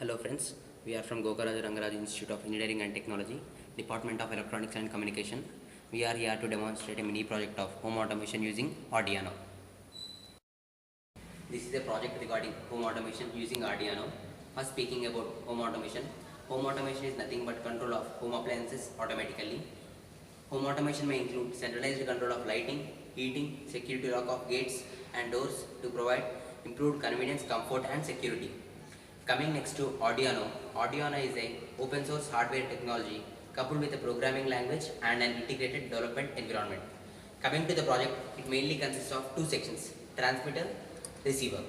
Hello friends, we are from Gokaraj Rangaraj Institute of Engineering and Technology, Department of Electronics and Communication. We are here to demonstrate a mini project of home automation using Arduino. This is a project regarding home automation using Arduino. First, speaking about home automation is nothing but control of home appliances automatically. Home automation may include centralized control of lighting, heating, security lock of gates and doors to provide improved convenience, comfort and security. Coming next to Arduino. Arduino is a open source hardware technology coupled with a programming language and an integrated development environment. Coming to the project, it mainly consists of two sections: transmitter, receiver.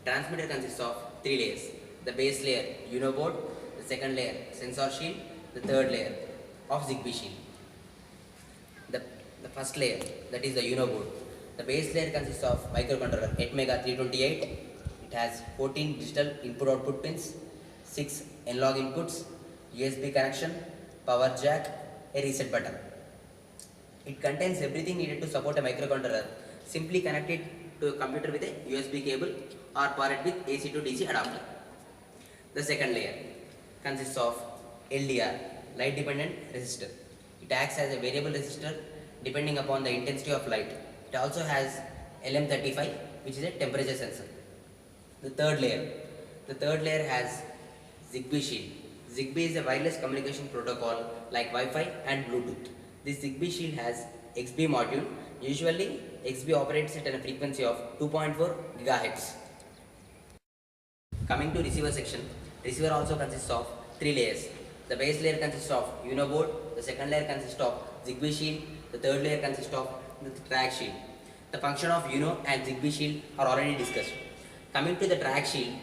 Transmitter consists of three layers: the base layer UNO board, the second layer sensor shield, the third layer of Zigbee shield. The first layer, that is the UNO board. The base layer consists of microcontroller Atmega 328. It has 14 digital input-output pins, 6 analog inputs, USB connection, power jack, a reset button. It contains everything needed to support a microcontroller. Simply connect it to a computer with a USB cable or power it with AC to DC adapter. The second layer consists of LDR, light dependent resistor. It acts as a variable resistor depending upon the intensity of light. It also has LM35, which is a temperature sensor. The third layer has Zigbee shield. Zigbee is a wireless communication protocol like Wi-Fi and Bluetooth. This Zigbee shield has XBee module. Usually, XBee operates at a frequency of 2.4 GHz. Coming to receiver section, receiver also consists of three layers. The base layer consists of UNO board, the second layer consists of Zigbee shield, the third layer consists of the track shield. The function of UNO and Zigbee shield are already discussed. Coming to the track shield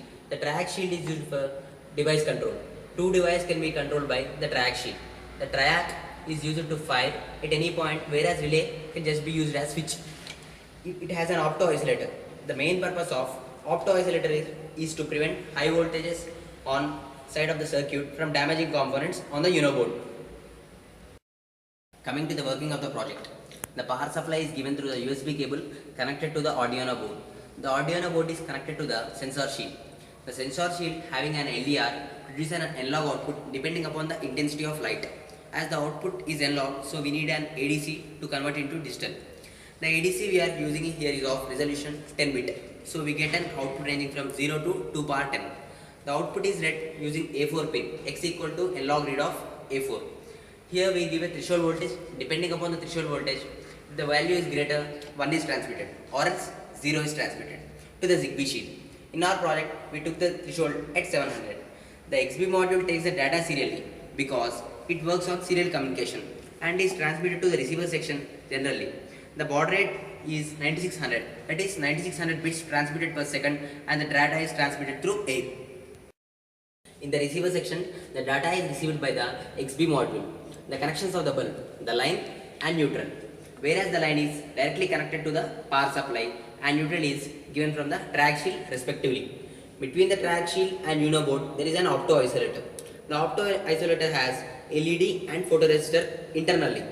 is used for device control. Two devices can be controlled by the track shield. The track is used to fire at any point, whereas relay can just be used as switch. It has an opto-isolator. The main purpose of opto-isolator is to prevent high voltages on side of the circuit from damaging components on the UNO board. Coming to the working of the project. The power supply is given through the USB cable connected to the Arduino board. The Arduino board is connected to the sensor shield. The sensor shield, having an LDR, produces an analog output depending upon the intensity of light. As the output is analog, so we need an ADC to convert into digital. The ADC we are using here is of resolution 10 bit. So we get an output ranging from 0 to 2 power 10. The output is read using A4 pin, X equal to analog read of A4. Here we give a threshold voltage. Depending upon the threshold voltage, if the value is greater, 1 is transmitted or else 0 is transmitted to the Zigbee shield. In our project, we took the threshold at 700. The XBee module takes the data serially because it works on serial communication and is transmitted to the receiver section generally. The baud rate is 9600, that is 9600 bits transmitted per second, and the data is transmitted through air. In the receiver section, the data is received by the XBee module. The connections of the bulb, the line and neutral. Whereas the line is directly connected to the power supply and neutral is given from the track shield respectively. Between the track shield and UNO board, there is an opto-isolator. The opto-isolator has LED and photoresistor internally.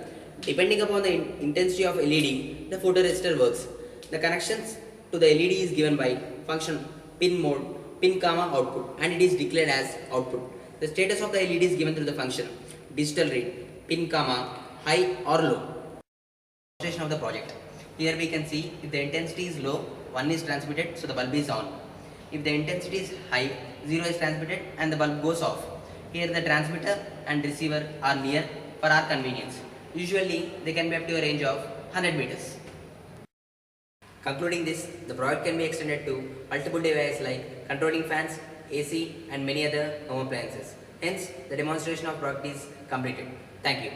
Depending upon the intensity of LED, the photoresistor works. The connections to the LED is given by function pin mode, pin comma output, and it is declared as output. The status of the LED is given through the function digital read, pin comma high or low. Of the project. Here we can see if the intensity is low, 1 is transmitted, so the bulb is on. If the intensity is high, 0 is transmitted and the bulb goes off. Here the transmitter and receiver are near for our convenience. Usually they can be up to a range of 100 meters. Concluding this, the project can be extended to multiple devices like controlling fans, AC and many other home appliances. Hence, the demonstration of product is completed. Thank you.